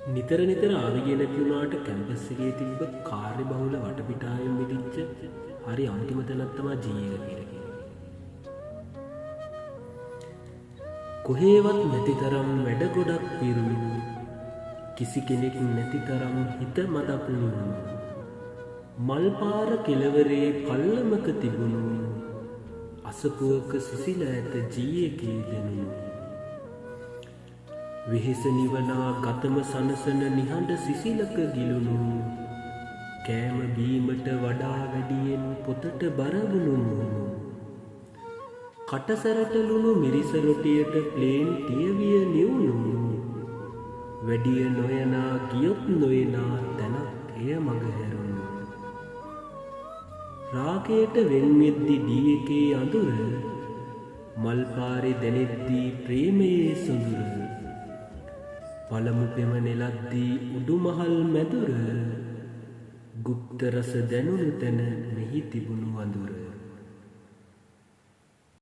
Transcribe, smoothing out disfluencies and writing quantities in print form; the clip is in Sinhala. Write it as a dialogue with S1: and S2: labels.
S1: නිතර නිතර ආවිගේ නැති වුණාට කැම්පස් එකේ තිබ්බ කාර්ය බහුල වටපිටාවෙන් මිදිච්ච හරි අන්තිම තැනක් තමයි ජීවිත කියලා. කොහේවත් නැති තරම් වැඩ ගොඩක් පිරුණු කිසි කෙනෙක් නැති තරම් හිත මතක් නුනු මල් පාර කෙළවරේ පල්ලමක තිබුණු අසපුවක සිසිල ඇත ජීයකේ දෙනුණු වෙහෙස නිවනා ගතම සනසන නිහඬ සිසිලක ගිලුණු කෑම බීමට වඩා වැඩියෙන් පොතට බරවුණු කටසරට ලුණු මිරිස රොටියට ප්ලේන් ටියවිය නිවුණු වැඩිය නොයනා ගියොත් නොයනා තැනක් එය මග හැරුණු රාගයට වෙන්වෙද්දි දී එකේ අඳුර මල් පාරේ දැනෙද්දී ප්‍රේමයේ සොඳුර පළමු පෙම නෙලද්දී උඩුමහල් මැදුර ගුප්ත රස දැනුණු තැන මෙහි තිබුණු අඳුර